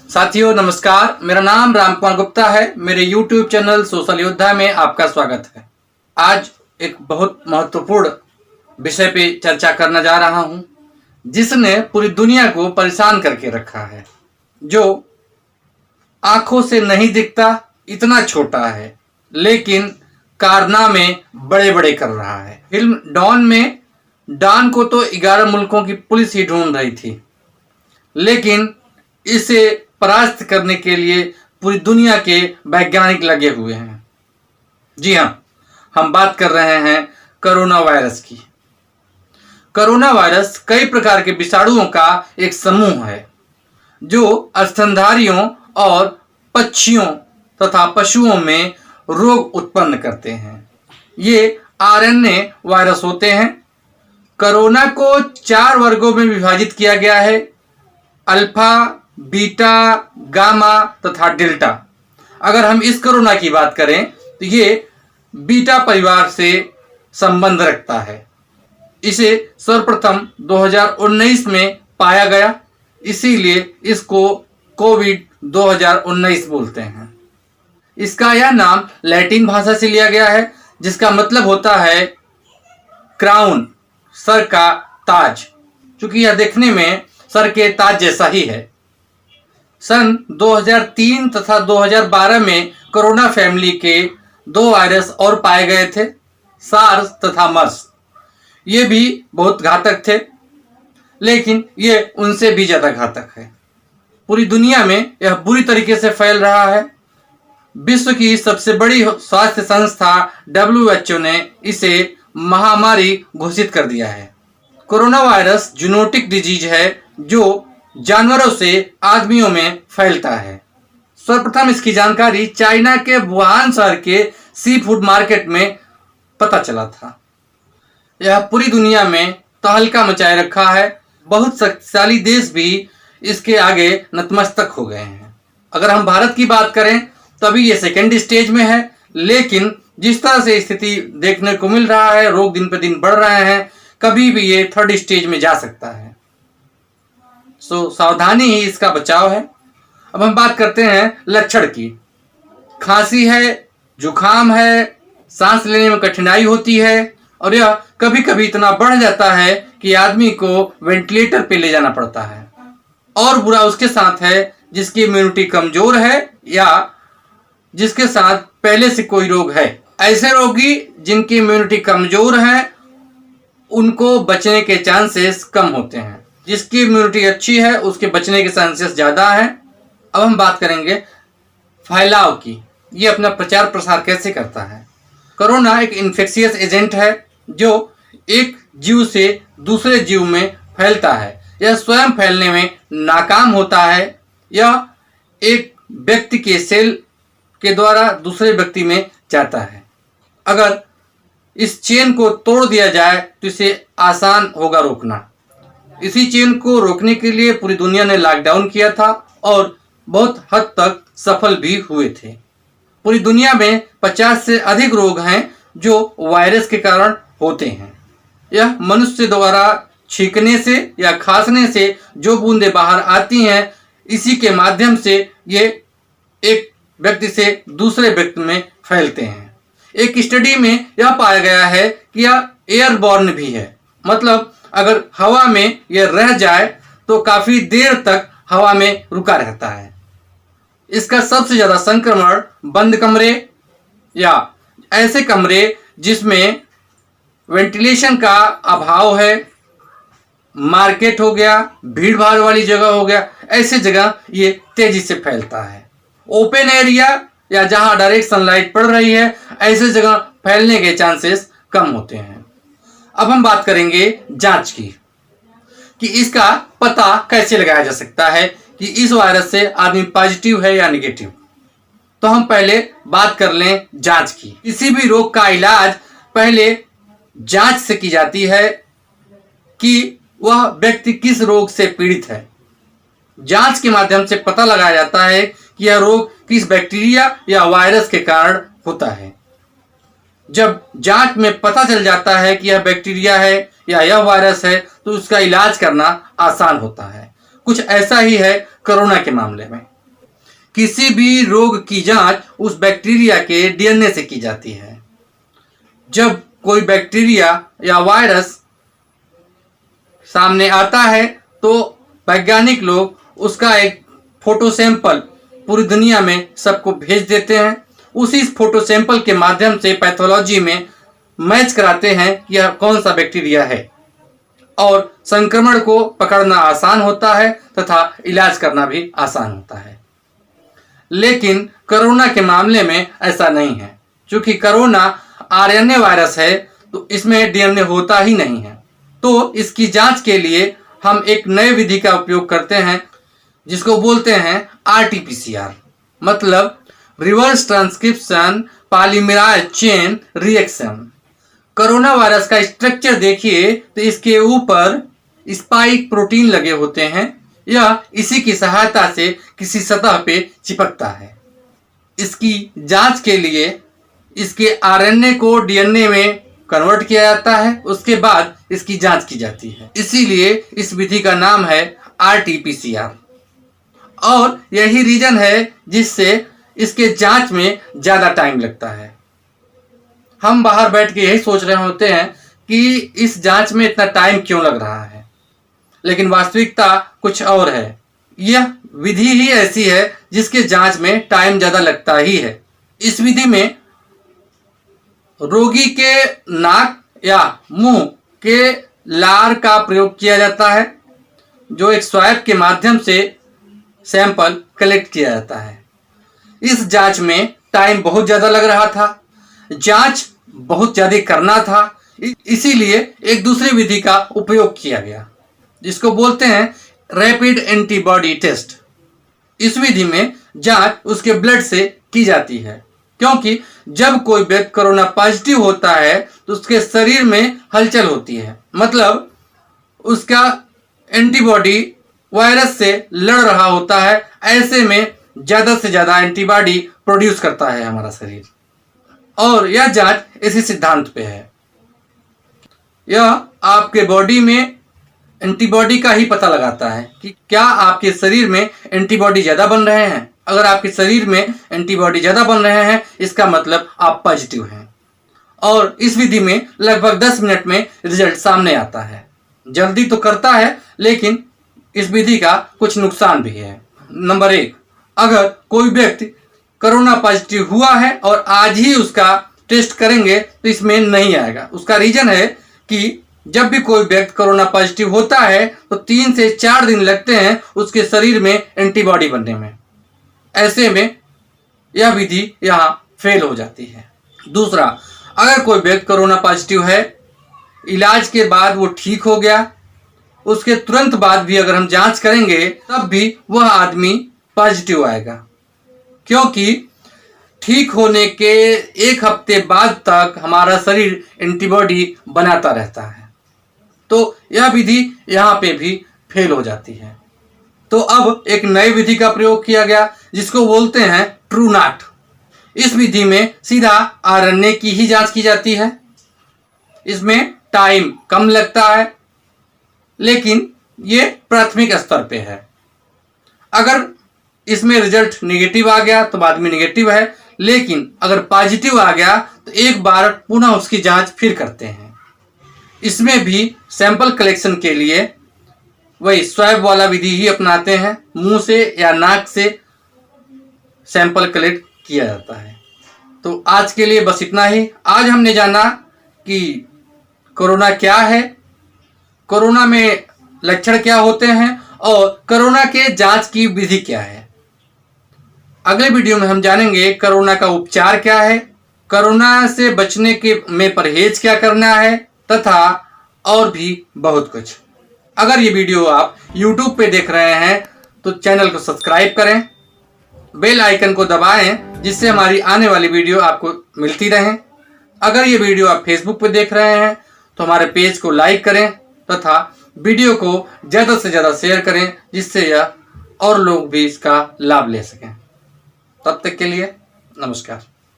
साथियों नमस्कार, मेरा नाम रामकुमार गुप्ता है। मेरे YouTube चैनल सोशल योद्धा में आपका स्वागत है। आज एक बहुत महत्वपूर्ण विषय पे चर्चा करना जा रहा हूं, जिसने पूरी दुनिया को परेशान करके रखा है। जो आंखों से नहीं दिखता, इतना छोटा है, लेकिन कारनामे बड़े बड़े कर रहा है। फिल्म डॉन में डॉन को तो 11 मुल्कों की पुलिस ही ढूंढ रही थी, लेकिन इसे परास्त करने के लिए पूरी दुनिया के वैज्ञानिक लगे हुए हैं। जी हाँ, हम बात कर रहे हैं कोरोना वायरस की। कोरोना वायरस कई प्रकार के विषाणुओं का एक समूह है, जो स्तनधारियों और पक्षियों तथा पशुओं में रोग उत्पन्न करते हैं। ये आरएनए वायरस होते हैं। कोरोना को 4 वर्गों में विभाजित किया गया है: अल्फा, बीटा, गामा तथा डेल्टा। अगर हम इस कोरोना की बात करें तो ये बीटा परिवार से संबंध रखता है। इसे सर्वप्रथम 2019 में पाया गया, इसीलिए इसको कोविड 2019 बोलते हैं। इसका यह नाम लैटिन भाषा से लिया गया है, जिसका मतलब होता है क्राउन, सर का ताज, क्योंकि यह देखने में सर के ताज जैसा ही है। सन 2003 तथा 2012 में कोरोना फैमिली के 2 वायरस और पाए गए थे, सार्स तथा मर्स। ये भी बहुत घातक थे, लेकिन ये उनसे भी ज़्यादा घातक है। पूरी दुनिया में यह बुरी तरीके से फैल रहा है। विश्व की सबसे बड़ी स्वास्थ्य संस्था WHO ने इसे महामारी घोषित कर दिया है। कोरोना वायरस जूनोटिक डिजीज है, जो जानवरों से आदमियों में फैलता है। सर्वप्रथम इसकी जानकारी चाइना के वुहान शहर के सी फूड मार्केट में पता चला था। यह पूरी दुनिया में तहलका मचाए रखा है। बहुत शक्तिशाली देश भी इसके आगे नतमस्तक हो गए हैं। अगर हम भारत की बात करें तो अभी ये सेकेंड स्टेज में है, लेकिन जिस तरह से स्थिति देखने को मिल रहा है, रोग दिन पर दिन बढ़ रहे हैं, कभी भी ये 3rd स्टेज में जा सकता है। सावधानी ही इसका बचाव है। अब हम बात करते हैं लक्षण की। खांसी है, जुखाम है, सांस लेने में कठिनाई होती है, और यह कभी कभी इतना बढ़ जाता है कि आदमी को वेंटिलेटर पे ले जाना पड़ता है। और बुरा उसके साथ है जिसकी इम्यूनिटी कमजोर है या जिसके साथ पहले से कोई रोग है। ऐसे रोगी जिनकी इम्यूनिटी कमजोर है, उनको बचने के चांसेस कम होते हैं। जिसकी इम्यूनिटी अच्छी है, उसके बचने के चांसेस ज़्यादा हैं। अब हम बात करेंगे फैलाव की। ये अपना प्रचार प्रसार कैसे करता है। कोरोना एक इन्फेक्शियस एजेंट है, जो एक जीव से दूसरे जीव में फैलता है। यह स्वयं फैलने में नाकाम होता है। यह एक व्यक्ति के सेल के द्वारा दूसरे व्यक्ति में जाता है। अगर इस चेन को तोड़ दिया जाए तो इसे आसान होगा रोकना। इसी चेन को रोकने के लिए पूरी दुनिया ने लॉकडाउन किया था और बहुत हद तक सफल भी हुए थे। पूरी दुनिया में 50 से अधिक रोग हैं जो वायरस के कारण होते हैं। यह मनुष्य द्वारा छींकने से या खांसने से जो बूंदें बाहर आती हैं, इसी के माध्यम से ये एक व्यक्ति से दूसरे व्यक्ति में फैलते हैं। एक स्टडी में यह पाया गया है कि यह एयरबॉर्न भी है, मतलब अगर हवा में यह रह जाए तो काफी देर तक हवा में रुका रहता है। इसका सबसे ज्यादा संक्रमण बंद कमरे या ऐसे कमरे जिसमें वेंटिलेशन का अभाव है, मार्केट हो गया, भीड़ भाड़ वाली जगह हो गया, ऐसे जगह ये तेजी से फैलता है। ओपन एरिया या जहां डायरेक्ट सनलाइट पड़ रही है, ऐसे जगह फैलने के चांसेस कम होते हैं। अब हम बात करेंगे जांच की कि इसका पता कैसे लगाया जा सकता है कि इस वायरस से आदमी पॉजिटिव है या नेगेटिव। तो हम पहले बात कर लें जांच की। किसी भी रोग का इलाज पहले जांच से की जाती है कि वह व्यक्ति किस रोग से पीड़ित है। जांच के माध्यम से पता लगाया जाता है कि यह रोग किस बैक्टीरिया या वायरस के कारण होता है। जब जांच में पता चल जाता है कि यह बैक्टीरिया है या यह वायरस है, तो उसका इलाज करना आसान होता है। कुछ ऐसा ही है कोरोना के मामले में। किसी भी रोग की जांच उस बैक्टीरिया के डीएनए से की जाती है। जब कोई बैक्टीरिया या वायरस सामने आता है तो वैज्ञानिक लोग उसका एक फोटो सैंपल पूरी दुनिया में सबको भेज देते हैं। उसी फोटो सैंपल के माध्यम से पैथोलॉजी में मैच कराते हैं कि यह कौन सा बैक्टीरिया है और संक्रमण को पकड़ना आसान होता है तथा इलाज करना भी आसान होता है। लेकिन कोरोना के मामले में ऐसा नहीं है। क्योंकि कोरोना आरएनए वायरस है तो इसमें डीएनए होता ही नहीं है। तो इसकी जांच के लिए हम एक नए विधि का उपयोग करते हैं जिसको बोलते हैं आरटीपीसीआर, मतलब reverse transcription polymerase chain reaction. Coronavirus का स्ट्रक्चर देखिए तो इसके ऊपर स्पाइक प्रोटीन लगे होते हैं। यह इसी की सहायता से किसी सतह पे चिपकता है। इसकी जांच के लिए इसके आरएनए को डीएनए में कन्वर्ट किया जाता है, उसके बाद इसकी जांच की जाती है। इसीलिए इस विधि का नाम है आरटीपीसीआर और यही रीजन है जिससे इसके जांच में ज़्यादा टाइम लगता है। हम बाहर बैठ के यही सोच रहे होते हैं कि इस जांच में इतना टाइम क्यों लग रहा है, लेकिन वास्तविकता कुछ और है। यह विधि ही ऐसी है जिसके जांच में टाइम ज़्यादा लगता ही है। इस विधि में रोगी के नाक या मुंह के लार का प्रयोग किया जाता है, जो एक स्वैब के माध्यम से सैंपल कलेक्ट किया जाता है। इस जांच में टाइम बहुत ज़्यादा लग रहा था, जांच बहुत ज़्यादा करना था, इसीलिए एक दूसरी विधि का उपयोग किया गया जिसको बोलते हैं रैपिड एंटीबॉडी टेस्ट। इस विधि में जांच उसके ब्लड से की जाती है, क्योंकि जब कोई व्यक्ति कोरोना पॉजिटिव होता है तो उसके शरीर में हलचल होती है, मतलब उसका एंटीबॉडी वायरस से लड़ रहा होता है। ऐसे में ज़्यादा से ज़्यादा एंटीबॉडी प्रोड्यूस करता है हमारा शरीर, और यह जांच इसी सिद्धांत पे है। यह आपके बॉडी में एंटीबॉडी का ही पता लगाता है कि क्या आपके शरीर में एंटीबॉडी ज़्यादा बन रहे हैं। अगर आपके शरीर में एंटीबॉडी ज़्यादा बन रहे हैं इसका मतलब आप पॉजिटिव हैं। और इस विधि में लगभग 10 मिनट में रिजल्ट सामने आता है। जल्दी तो करता है, लेकिन इस विधि का कुछ नुकसान भी है। नंबर 1, अगर कोई व्यक्ति कोरोना पॉजिटिव हुआ है और आज ही उसका टेस्ट करेंगे तो इसमें नहीं आएगा। उसका रीजन है कि जब भी कोई व्यक्ति कोरोना पॉजिटिव होता है तो 3 से 4 दिन लगते हैं उसके शरीर में एंटीबॉडी बनने में। ऐसे में यह विधि यहाँ फेल हो जाती है। दूसरा, अगर कोई व्यक्ति कोरोना पॉजिटिव है, इलाज के बाद वो ठीक हो गया, उसके तुरंत बाद भी अगर हम जांच करेंगे तब भी वह आदमी पॉजिटिव आएगा, क्योंकि ठीक होने के 1 हफ्ते बाद तक हमारा शरीर एंटीबॉडी बनाता रहता है। तो यह विधि यहाँ पे भी फेल हो जाती है। तो अब एक नई विधि का प्रयोग किया गया जिसको बोलते हैं ट्रूनाट। इस विधि में सीधा आरएनए की ही जांच की जाती है। इसमें टाइम कम लगता है, लेकिन ये प्राथमिक स्तर पे है। अगर इसमें रिजल्ट नेगेटिव आ गया तो बाद में नेगेटिव है, लेकिन अगर पॉजिटिव आ गया तो एक बार पुनः उसकी जांच फिर करते हैं। इसमें भी सैंपल कलेक्शन के लिए वही स्वैब वाला विधि ही अपनाते हैं। मुंह से या नाक से सैंपल कलेक्ट किया जाता है। तो आज के लिए बस इतना ही। आज हमने जाना कि कोरोना क्या है, कोरोना में लक्षण क्या होते हैं और कोरोना के जांच की विधि क्या है। अगले वीडियो में हम जानेंगे कोरोना का उपचार क्या है, कोरोना से बचने के में परहेज क्या करना है तथा और भी बहुत कुछ। अगर ये वीडियो आप YouTube पे देख रहे हैं तो चैनल को सब्सक्राइब करें, बेल आइकन को दबाएं जिससे हमारी आने वाली वीडियो आपको मिलती रहें। अगर ये वीडियो आप Facebook पे देख रहे हैं तो हमारे पेज को लाइक करें तथा वीडियो को ज़्यादा से ज़्यादा शेयर करें जिससे यह और लोग भी इसका लाभ ले सकें। तब तक के लिए नमस्कार।